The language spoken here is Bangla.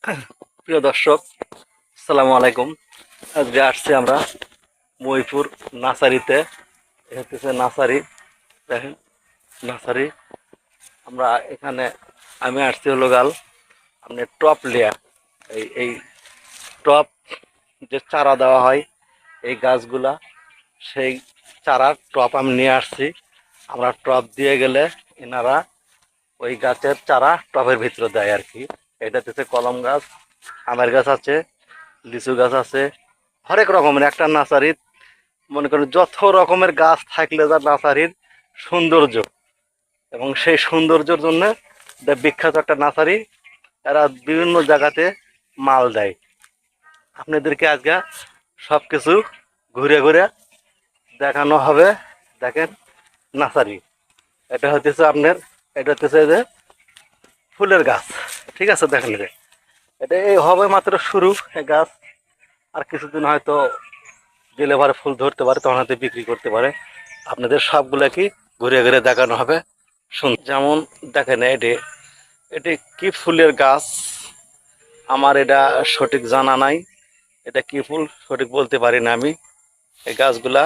প্রিয় দর্শক, আসসালামু আলাইকুম। আজকে আসছি আমরা মহিপুর নার্সারিতে। এটা হচ্ছে নার্সারি, দেখেন নার্সারি। আমরা এখানে আমি আসছি হলো গাল আপনি টপ লেয়ার, এই টপ যে চারা দেওয়া হয় এই গাছগুলা, সেই চারার টপ আমি নিয়ে আসছি। আমরা টপ দিয়ে গেলে এনারা ওই গাছের চারা টবের ভিতরে দেয় আর কি। এটা হচ্ছে কলম গাছ, আমের গাছ আছে, লিচু গাছ আছে, হরেক রকমের একটা নার্সারি। মনে করেন যত রকমের গাছ থাকলে যা নার্সারির সৌন্দর্য, এবং সেই সৌন্দর্যের জন্য এটা বিখ্যাত একটা নার্সারি। এরা বিভিন্ন জায়গাতে মাল দেয়। আপনাদেরকে আজকে সব কিছু ঘুরে ঘুরে দেখানো হবে। দেখেন নার্সারি, এটা হচ্ছে আপনার, এটা হচ্ছে যে ফুলের গাছ। ঠিক আছে, দেখেন এটা এই হবে মাত্র শুরু এই গাছ। আর কিছুদিন হয়তো দিলে পরে ফুল ধরতে পারে, তখন হয়তো বিক্রি করতে পারে। আপনাদের সবগুলো কি ঘুরে ঘুরে দেখানো হবে। শুন, যেমন দেখেন এটি, এটি কি ফুলের গাছ আমার এটা সঠিক জানা নাই। এটা কি ফুল সঠিক বলতে পারি না আমি। এই গাছগুলা